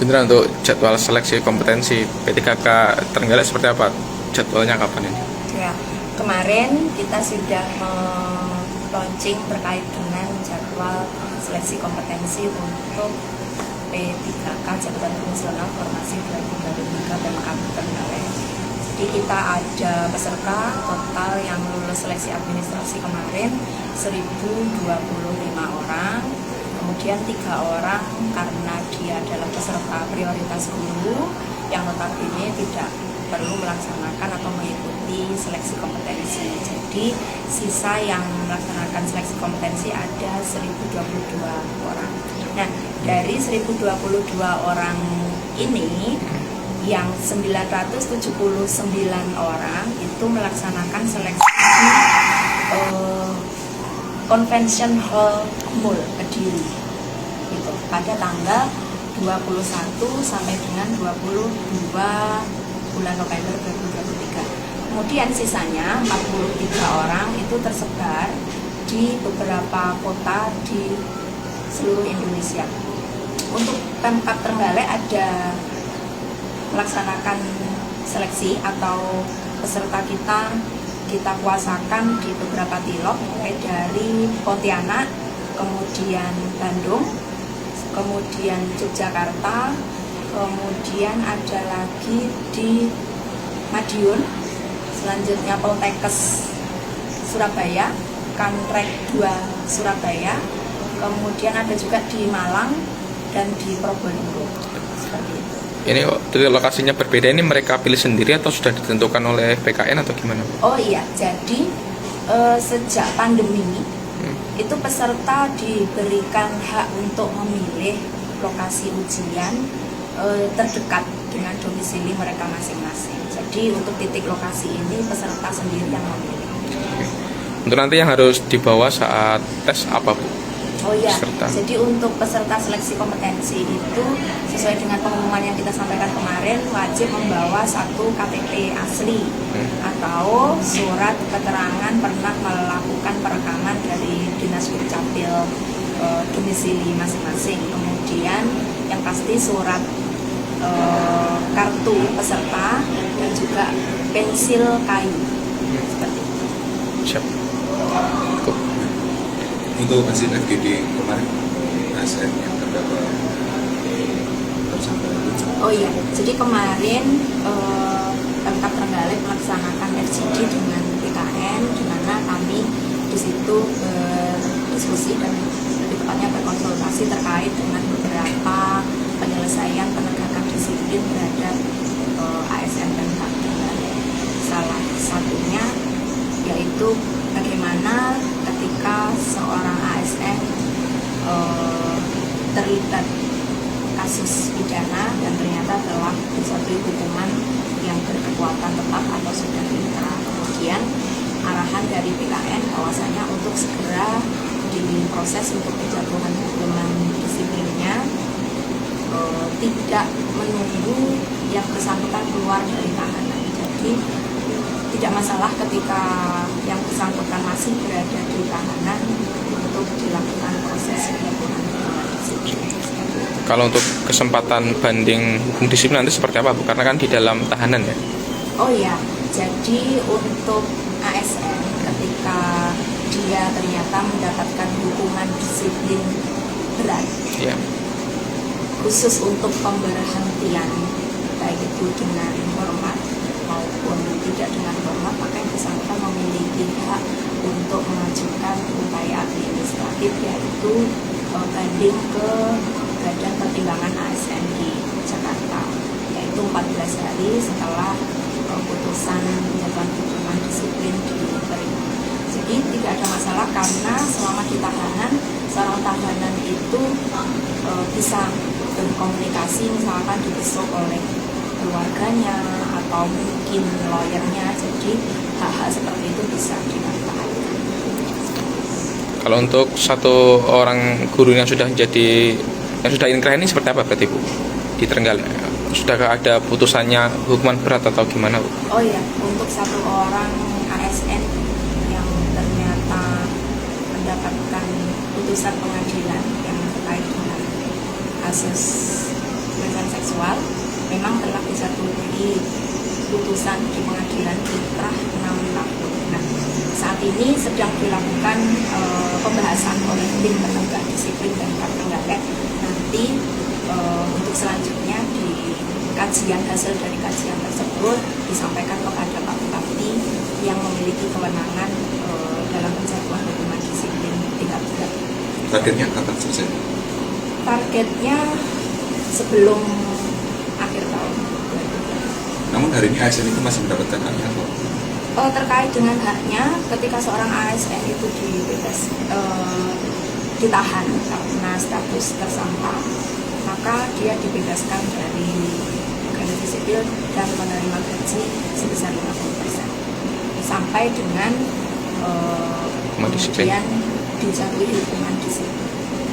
Beneran untuk jadwal seleksi kompetensi P3K Trenggalek seperti apa? Jadwalnya kapan ini? Ya, kemarin kita sudah launching terkait dengan jadwal seleksi kompetensi untuk P3K Jabatan Fungsional Formasi 2023 Pemkab Trenggalek. Jadi kita ada peserta total yang lulus seleksi administrasi kemarin 1.025 orang. Kemudian 3 orang karena dia adalah peserta prioritas guru yang notabene tidak perlu melaksanakan atau mengikuti seleksi kompetensi. Jadi sisa yang melaksanakan seleksi kompetensi ada 1.022 orang. Nah, dari 1.022 orang ini yang 979 orang itu melaksanakan seleksi Convention Hall Mall Kediri gitu, pada tanggal 21 sampai dengan 22 bulan November 2023. Kemudian sisanya 43 orang itu tersebar di beberapa kota di seluruh Indonesia. Untuk Pemkab Trenggalek ada melaksanakan seleksi atau peserta kita kuasakan di beberapa tilok, mulai dari Pontianak, kemudian Bandung, kemudian Yogyakarta, kemudian ada lagi di Madiun, selanjutnya Poltekkes Surabaya, Kantrek 2 Surabaya, kemudian ada juga di Malang dan di Probolinggo. Seperti itu. Ini dari lokasinya berbeda, ini mereka pilih sendiri atau sudah ditentukan oleh PKN atau gimana? Oh iya, jadi sejak pandemi itu peserta diberikan hak untuk memilih lokasi ujian terdekat dengan domisili mereka masing-masing. Jadi untuk titik lokasi ini peserta sendiri yang memilih. Untuk nanti yang harus dibawa saat tes apa, Bu? Oh iya, Peserta. jadi untuk peserta seleksi kompetensi itu sesuai dengan pengumuman yang kita sampaikan kemarin, wajib membawa satu KTP asli atau surat keterangan pernah melakukan perekaman dari Dinas Dukcapil domisili masing-masing. Kemudian yang pasti surat kartu peserta dan juga pensil kayu seperti itu. Siap. Untuk hasil FGD kemarin ASN yang terdapat tersangka. Oh iya, jadi kemarin Pemkab Trenggalek melaksanakan FGD dengan PKN, di mana kami di situ berdiskusi dan lebih tepatnya berkonsultasi terkait dengan beberapa penyelesaian penegakan disiplin terhadap ASN Pemkab Trenggalek. Salah satunya yaitu bagaimana ketika seorang ASN terlibat kasus pidana dan ternyata telah dijatuhi hukuman yang berkekuatan tetap atau sudah inkrah. Kemudian arahan dari PKN bahwasanya untuk segera diproses untuk penjatuhan hukuman disiplinnya, tidak menunggu yang bersangkutan keluar dari tahanan. Jadi tidak masalah ketika yang bersangkutan masih berada di tahanan untuk dilakukan proses penjatuhan hukuman disiplin. Kalau untuk kesempatan banding hukum disiplin nanti seperti apa, Bu? Karena kan di dalam tahanan ya. Oh iya, jadi untuk ASN ketika dia ternyata mendapatkan hukuman disiplin berat, Ya. khusus untuk pemberhentian, baik itu dengan hormat maupun tidak dengan hormat, maka yang bersangkutan memiliki hak untuk mengajukan upaya administratif, yaitu banding ke Badan Pertimbangan ASN di Jakarta, yaitu 14 hari setelah putusan penjatuhan hukuman disiplin diterima. Jadi tidak ada masalah karena selama di tahanan, seorang tahanan itu bisa berkomunikasi, misalkan dibesuk oleh keluarganya atau mungkin lawyernya. Jadi hal-hal seperti itu bisa dimanfaatkan. Kalau untuk satu orang guru yang sudah inkrah ini seperti apa berarti, Bu? Di Trenggalek sudahkah ada putusannya hukuman berat atau gimana, Bu? Oh iya, untuk satu orang ASN yang ternyata mendapatkan putusan pengadilan yang terkait dengan kasus pelecehan seksual memang telah dijatuhi putusan di pengadilan kiprah 6 tahun. Nah, saat ini sedang dilakukan pembahasan oleh tim penegak disiplin dan Trenggalek. Nanti untuk selanjutnya di hasil dari kajian tersebut disampaikan kepada Pak Bupati yang memiliki kewenangan dalam penjatuhan hukuman disiplin tingkat berat. Targetnya kapan selesai? Targetnya sebelum akhir tahun. Namun hari ini ASN itu masih mendapatkan haknya atau? Terkait dengan haknya, ketika seorang ASN itu ditahan karena status tersangka, maka dia dibebaskan dari gaji sipil dan menerima gaji sebesar 50% sampai dengan Hukuman disiplin. kemudian dijatuhi hukuman disiplin.